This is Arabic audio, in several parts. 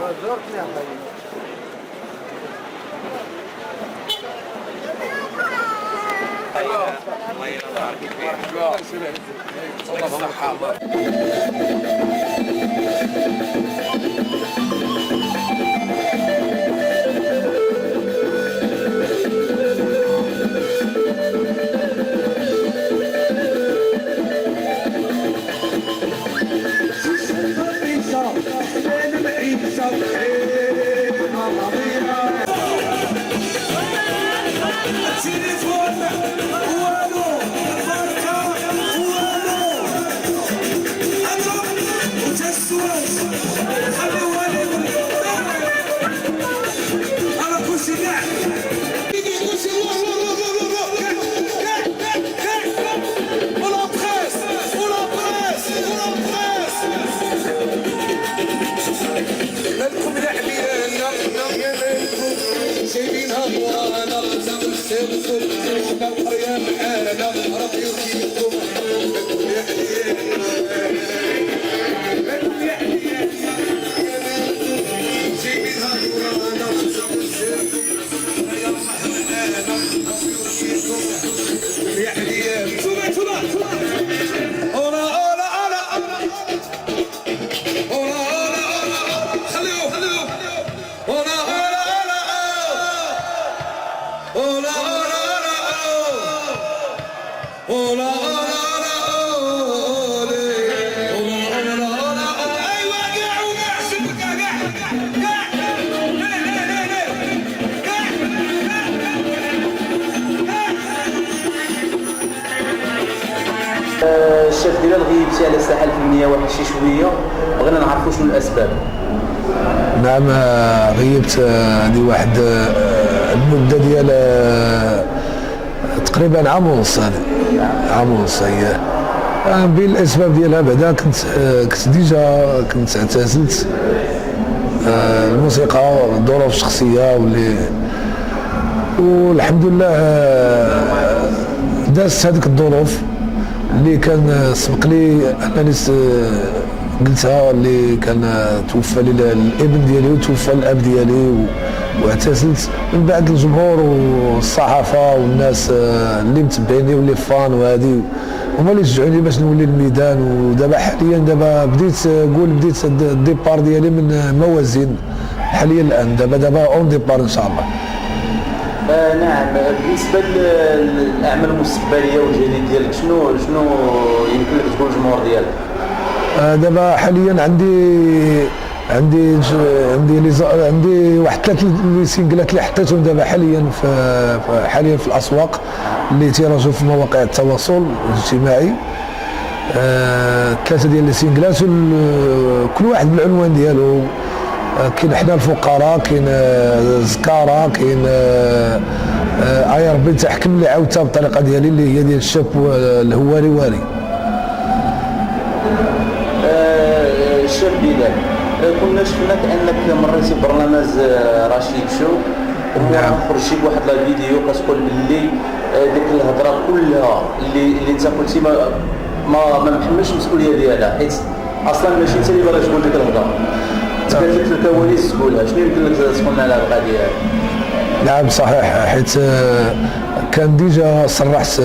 الله ينور الشاف ديال غيبتي على الساحه الفنيه واحد شي شويه، بغينا نعرفوا شنو الاسباب. نعم غيبت هذه واحد المده ديال تقريبا عام ونص. هذه عام ونص هي بين الاسباب ديالها. بعدا كنت ديجا كنت اعتزلت الموسيقى، الظروف الشخصيه والحمد لله دازت هذيك الظروف اللي كان سبق لي انني قلتها، اللي كان توفى لي الابن ديالي وتوفى الاب ديالي واعتزلت. من بعد الجمهور والصحافه والناس اللي متبعيني واللي فان وهذه هما اللي شجعوني باش نولي الميدان. ودابا حاليا بديت الديبار ديالي من موازين حاليا الان. دابا اون ديبار ان شاء الله. نعم، بالنسبه للاعمال المستقبليه والجديد ديالك شنو يمكن لك تقول للجمهور ديالك؟ دابا حاليا عندي واحد 3 سينجلات اللي حطيتهم دابا حاليا في الاسواق اللي تيراجعوا في مواقع التواصل الاجتماعي. 3 ديال السينجلات كل واحد بالعنوان ديالو. كاين حنا الفقراء، كاين زكاره، كاين اي ربي تحكم اللي عاودتها بالطريقه ديالي اللي هي ديال الشاب الهواري واري. الشاب ديالك كنا شفناك انك مريتي ببرنامج رشيد شو. نعم. خرجتي بواحد لا فيديو كتقول باللي ديك الهضره كلها اللي انت قلتي ما محملش المسؤوليه ديالها، حيت اصلا ماشي انت اللي باغي تقول ديك الهضره، تبان لك في الكواليس تقولها. شنو يمكن لك تقولنا على القضيه هذه؟ نعم صحيح، حيت كان ديجا صرحت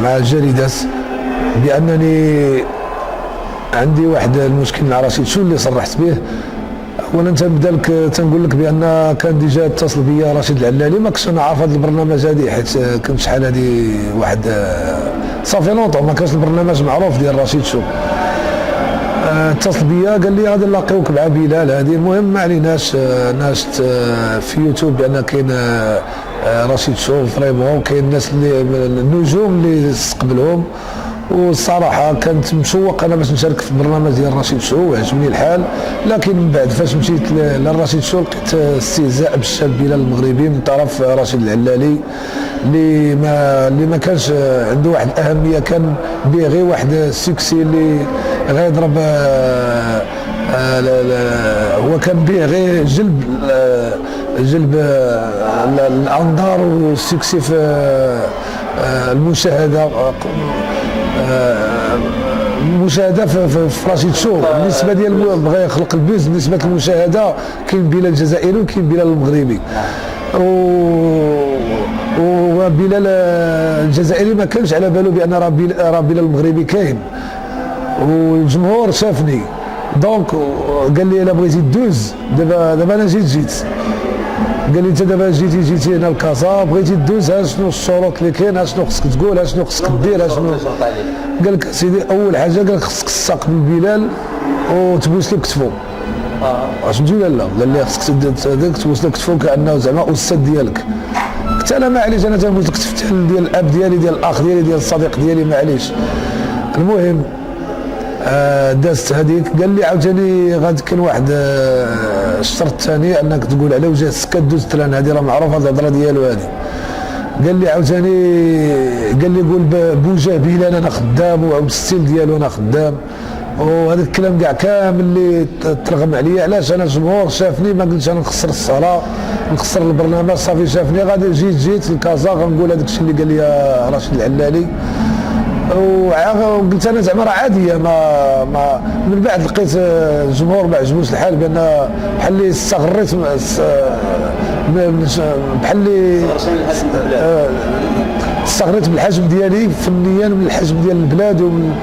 مع الجريدات بانني عندي واحد المشكل مع رشيد شو اللي صرحت به. اولا تنبدا لك تنقول لك بان كان ديجا اتصل بيا رشيد العلالي، ما كنتش انا عارف هذا البرنامج هذه، حيت كنت شحال هذه واحد صافي لونطون ما كانش البرنامج معروف ديال رشيد شو. اتصل بيا قال لي غادي نلاقيوك مع بلال هذه. المهم ما عليناش، ناشت في يوتيوب بان كاين رشيد شو فريمون، وكاين الناس اللي النجوم اللي استقبلهم. والصراحه كنت مشوق انا باش نشارك في البرنامج ديال رشيد شو وعجبني الحال. لكن من بعد فاش مشيت لرشيد شو لقيت استهزاء بالشاب بلال المغربي من طرف رشيد العلالي اللي ما كانش عنده واحد الاهميه. كان به غير واحد السكسي اللي غيضرب هو كان به غير جلب الانظار والسكسي في المشاهده. المشاهده في رشيد شو بالنسبه ديال بغى يخلق البيز بالنسبه للمشاهده. كاين بلال الجزائري وكاين بلال المغربي، وبلال الجزائري ما كانش على باله بان راه بلال المغربي كاين، والجمهور شافني دونك قال لي الا بغيتي دوز دابا انا جيت قال لي انت دابا جيتي هنا لكازا بغيتي دوز، ها شنو الشروط اللي كاين، ها شنو خصك تقول، ها شنو خصك دير، ها شنو. قال لك سيدي اول حاجه قال لك خصك تستقبل بلال وتبوس له كتفو. فهمتي ولا لا؟ قال لي خصك تبوس له كتفو كانه زعما استاذ ديالك. قلت انا معليش انا تنبوس الكتف ديال الاب ديالي ديال الاخ ديالي ديال الصديق ديالي معليش. المهم دازت هذيك. قال لي عاوتاني غادي كان واحد الشرط الثاني انك تقول على وجه السكه دوز تران، هذه راه معروفه الهضره ديالو هذه. قال لي عاوتاني قال لي قول بوجه بلال انا خدام وبالستيل ديالو انا خدام، وهذا الكلام كاع كامل اللي ترغم عليا. علاش؟ انا الجمهور شافني ما قلتش انا نخسر الصلاه نخسر البرنامج، صافي شافني غادي جيت لكازا غنقول هذاك الشيء اللي قال لي راشد العلالي. وقلت انا زعما راه عاديه ما من بعد لقيت الجمهور ما عجبوش الحال بان بحال اللي استغريت بحال اللي استغريت بالحجم ديالي فنيا من الحجم ديال البلاد ومن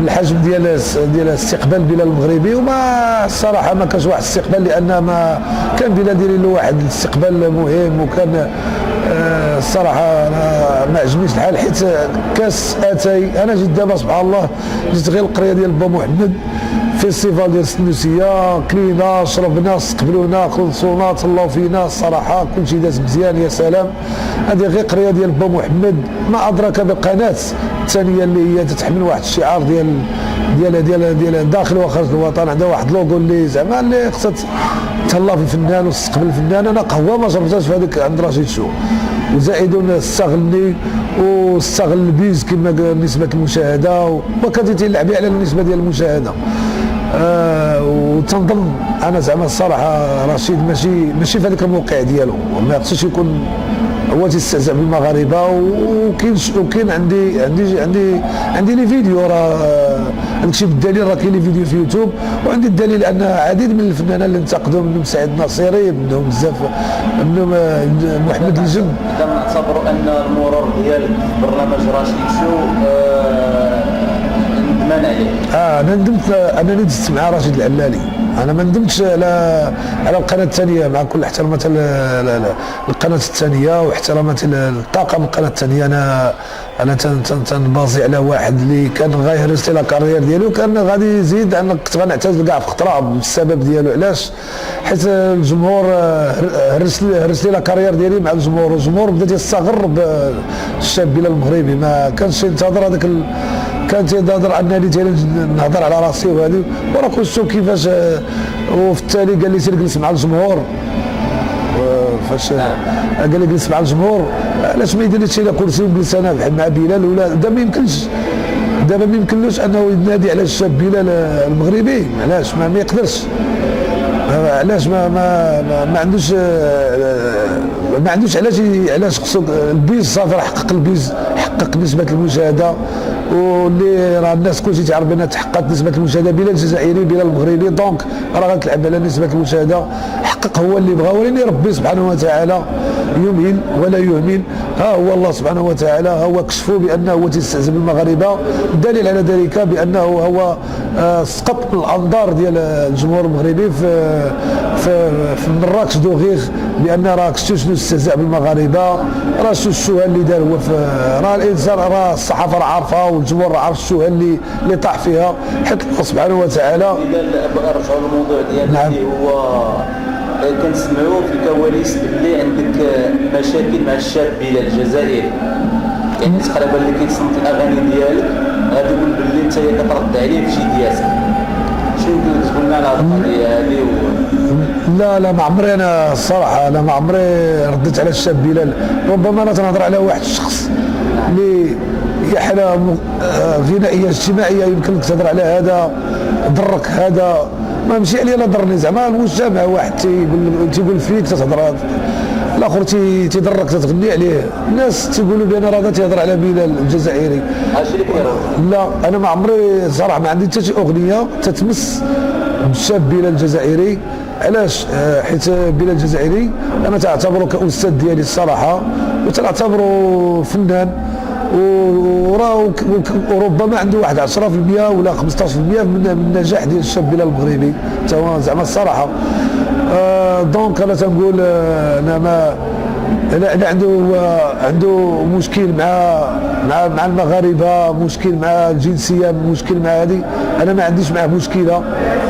الحجم ديال استقبال بلال المغربي. وما الصراحه ما كانش واحد الاستقبال لان ما كان بلال داير له واحد الاستقبال مهم، وكان الصراحه ما عجبنيش الحال حيت كاس اتاي. انا جيت دابا سبحان الله جيت غير القريه ديال با محمد فيستيفال ديال السندوسيه، كلينا شربنا استقبلونا خلصونا تهلاو فينا، الصراحه كلشي داز مزيان يا سلام. هذه غير قريه ديال با محمد. ما ادراك بالقناه الثانيه اللي هي تتحمل واحد الشعار ديال داخل وخارج الوطن، عندها واحد لوغو اللي زعما اللي خصها تهلا في الفنان وتستقبل الفنان. انا قهوه ما شربتهاش في هذيك عند رشيد شو، وزائد استغلني واستغل البيز كما نسبه المشاهده وكان تيلعب على النسبه ديال المشاهده. وتنظن انا زعما الصراحه رشيد ماشي في هذاك الموقع ديالو، ما خصوش يكون هو تيستهزأ بالمغاربه. وكاين عندي لي فيديو، راه هادشي بالدليل راه كاين لي فيديو في يوتيوب، وعندي الدليل ان عديد من الفنانين اللي انتقدوا منهم سعيد ناصري، منهم بزاف منهم محمد الجن. كنعتبروا ان المرور ديالك في برنامج رشيد شو ندمان عليه. انا ندمت انني دزت مع رشيد العلالي، انا ما ندمتش على القناه الثانيه مع كل احترامات القناه الثانيه واحترامات الطاقم القناه الثانيه. انا تنبازي على واحد اللي كان غيهرس لي لا كارير ديالو، كان غادي يزيد. انا كنت غنعتزل كاع في خطره بالسبب ديالو. علاش؟ حيت الجمهور هرس لي لا كارير ديالي مع الجمهور، والجمهور بدا يستغر بالشاب بلال المغربي. ما كانش ينتظر هذاك كان تينتظر انني نهضر على راسي وهذه، وراه كنت شوف كيفاش. وفي التالي قال لي سير جلس مع الجمهور. فاش قال لي جلس مع الجمهور، علاش ما يديرش شي كرسي وجلس انا مع بلال؟ ولا دابا ما يمكنش، دابا ما يمكنلوش انه ينادي على الشاب بلال المغربي. علاش ما يقدرش؟ علاش ما عندوش علاش خصو البيز صافي راه حقق البيز، حقق نسبه المشاهده، واللي راه الناس كلشي تعرف بان تحققت نسبه المشاهده. بلال الجزائري بلال المغربي، دونك راه غتلعب على نسبه المشاهده. حقق هو اللي بغا، ولكن ربي سبحانه وتعالى يمهل ولا يهمل. ها هو الله سبحانه وتعالى هو كشفه بانه هو تستهزئ بالمغاربه. الدليل على ذلك بانه هو سقط من الانظار ديال الجمهور المغربي في مراكش دوغيغ، بان راه شتو شنو استهزاء بالمغاربه. راه شتو الشوهه اللي دار هو راه الانسان، راه الصحافه راه عارفه والجمهور راه عارف الشوهه اللي طاح فيها. حيت الله سبحانه وتعالى نرجعوا للموضوع ديالنا. نعم. اللي هو كنسمعوا في الكواليس باللي عندك مشاكل مع الشاب بلال الجزائري، يعني تقريبا اللي كيتصنت الاغاني ديالك غادي يقول باللي انت كترد عليه في شي دياسه. شنو يمكن تقول لنا على القضيه هذه؟ لا ما عمري انا الصراحه ما عمري رديت على الشاب بلال. ربما انا تنهضر على واحد الشخص اللي هي حاله غنائيه اجتماعيه، يمكن لك تهضر على هذا ضرك، هذا ما مشي عليا لا ضرني. زعما المجتمع واحد تيقول فيك تهضر، الاخر تيضرك تتغني عليه. الناس تيقولوا بان راه تيهضر على بلال الجزائري. هادشي اللي كيروج. لا انا ما عمري صراحه ما عندي حتى شي اغنيه تتمس بالشاب بلال الجزائري. علاش؟ حيت بلال الجزائري انا تعتبره كاستاذ ديالي الصراحه، وتعتبره فنان، وربما عنده واحد 10% ولا 15% من النجاح ديال الشاب بلال المغربي زعما الصراحه. دونك انا تنقول انا ما انا عنده مشكل مع المغاربه، مشكل مع الجنسيه، مشكل مع هذه، انا ما عنديش معاه مشكله،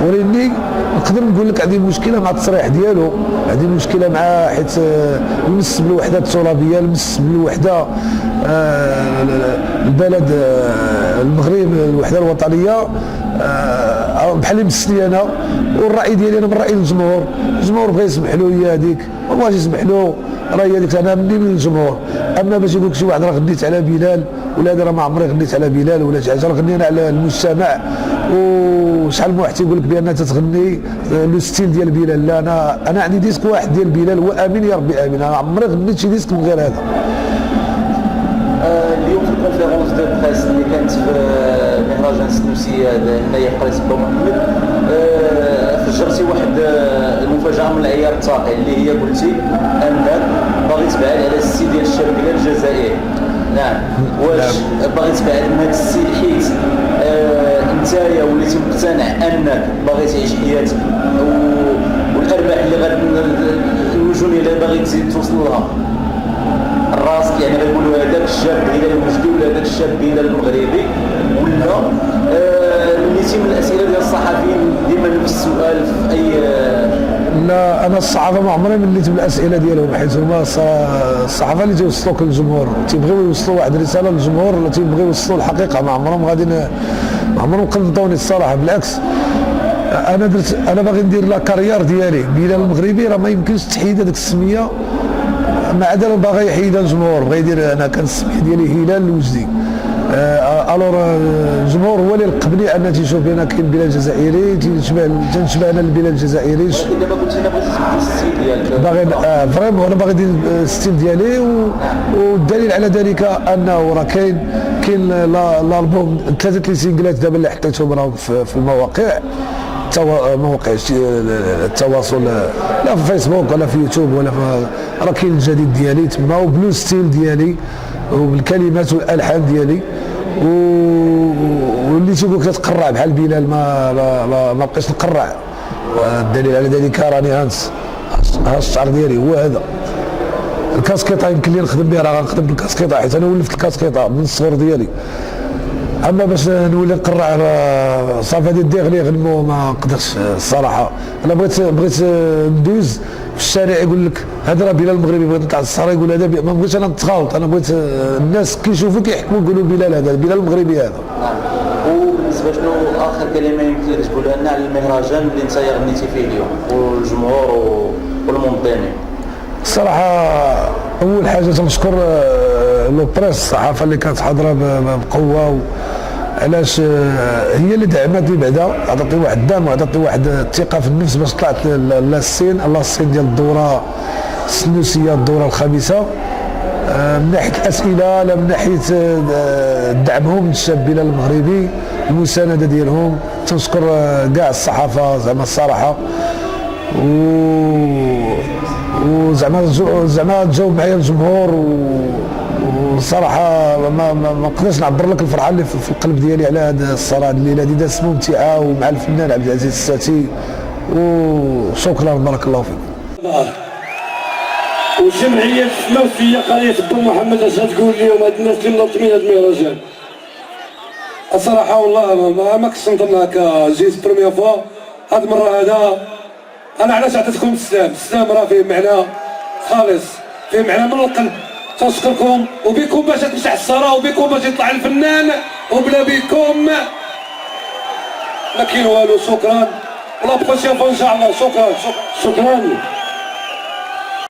ولكني نقدر نقول لك عندي مشكله مع التصريح ديالو، عندي مشكله معاه حيت يمس بالوحده الترابيه، يمس بالوحده البلد المغرب، الوحده الوطنيه، بحال اللي مسني انا. والراي ديالي انا من راي الجمهور بغى يسمح له هي هذيك، ما بغاش يسمح له راه هي هذيك، انا مني من الجمهور. اما باش يقول لك شي واحد راه غنيت على بلال ولا هذا، راه ما عمري غنيت على بلال ولا شي حاجه، راه غنينا على المجتمع. وشحال من واحد تيقول لك بان تتغني لو ستيل ديال بلال. لا انا عندي ديسك واحد ديال بلال، هو امين يا ربي امين، انا عمري غنيت شي ديسك من غير هذا. اليوم في الكونفيرونس دو بريس اللي كانت في مهرجان السنوسي هنايا في قرية با محمد، فجرتي واحد المفاجأة من العيار التاقي اللي هي قلتي انك باغي تبعد على السي ديال الشاب بلال الجزائري. نعم، واش باغي تبعد من هذا السي حيت نتايا وليتي مقتنع انك باغي تعيش حياتك والارباح اللي النجوميه اللي باغي تزيد توصل لها راسك، يعني غيقولوا هذاك الشاب بلال المجدي ولا هذاك الشاب بلال المغربي، ولا مليتي من الاسئله ديال الصحفيين ديما نفس السؤال في اي؟ لا انا الصحافه ما عمري مليت بالاسئله ديالهم، حيت هما الصحافه اللي تيوصلوك للجمهور، تيبغيو يوصلوا واحد الرساله للجمهور، ولا تيبغيو يوصلوا الحقيقه. ما عمرهم قلدوني الصراحه، بالعكس. انا باغي ندير لا كارير ديالي. بلال المغربي راه ما يمكنش تحيد هذيك السميه، ما عدا باغي يحيدها الجمهور، بغا يدير انا كان السميه ديالي هلال الوجدي. الور الجمهور هو اللي لقبني ان تيشوف بان كاين بلال الجزائري، تنشبه انا البلال الجزائري. ولكن دابا قلتي انا بغيت تبدل الستيل ديالك، باغي فريمون انا باغي ندير الستيل ديالي. والدليل على ذلك انه راه كاين الالبوم 3 سينجلات دابا اللي حطيتهم راهم في المواقع، مواقع التواصل، لا في فيسبوك ولا في يوتيوب ولا راه كاين الجديد ديالي تما، وبلو ستيل ديالي وبالكلمات والالحان ديالي. واللي تيقول لك تقرع بحال بلال ما بقيتش نقرع. الدليل على ذلك راني هانس الشعر ديالي هو هذا. الكاسكيطه يمكن لي نخدم بها، راه غنخدم بالكاسكيطه حيت انا ولفت الكاسكيطه من الصغر ديالي. اما باش نولي نقرع صافي هذه الديغ غنمو ما نقدرش الصراحه. انا بغيت ندوز في الشارع يقول لك هذا راه بلال المغربي، بغيت نطلع الصحراء يقول هذا ما بغيتش انا نتخالط. انا بغيت الناس كيشوفوا كيحكموا يقولوا بلال هذا بلال المغربي هذا. وبالنسبه شنو اخر كلمه يمكن لك تقولها لنا على المهرجان اللي انت غنيتي فيه اليوم والجمهور والمنظمين؟ الصراحه اول حاجه تنشكر لو بريس، الصحافه اللي كانت حاضره بقوه، علاش هي اللي دعمتني بعدا، عطاتني واحد الدعم وعطاتني واحد الثقه في النفس باش طلعت للسين ديال الدوره السنوسيه، الدوره الخامسه، من ناحيه الاسئله، لا من ناحيه دعمهم للشاب بلال المغربي، المسانده ديالهم. تنشكر كاع الصحافه زعما الصراحه، وزعما تجاوب معايا الجمهور. وصراحه ما نقدرش نعبر لك الفرحه اللي في القلب ديالي على هذا الصراحه الليله هذه دازت ممتعه، ومع الفنان عبد العزيز الساتي. وشكرا بارك الله فيكم. والجمعيه السنوسيه قريه با محمد اش تقول اليوم هاد الناس اللي منظمين هاد المهرجان؟ الصراحه والله ما كنتش نظن هكا، جيت بروميير فوا هاد المره. هذا انا علاش عطيتكم السلام راه فيه معنى خالص، فيه معنى من القلب. تشكركم، وبكم باش تمشي الصرا، وبكم باش يطلع الفنان، وبلا بكم ما كاين والو. شكرا، ولا بروشين فوا ان شاء الله. شكرا.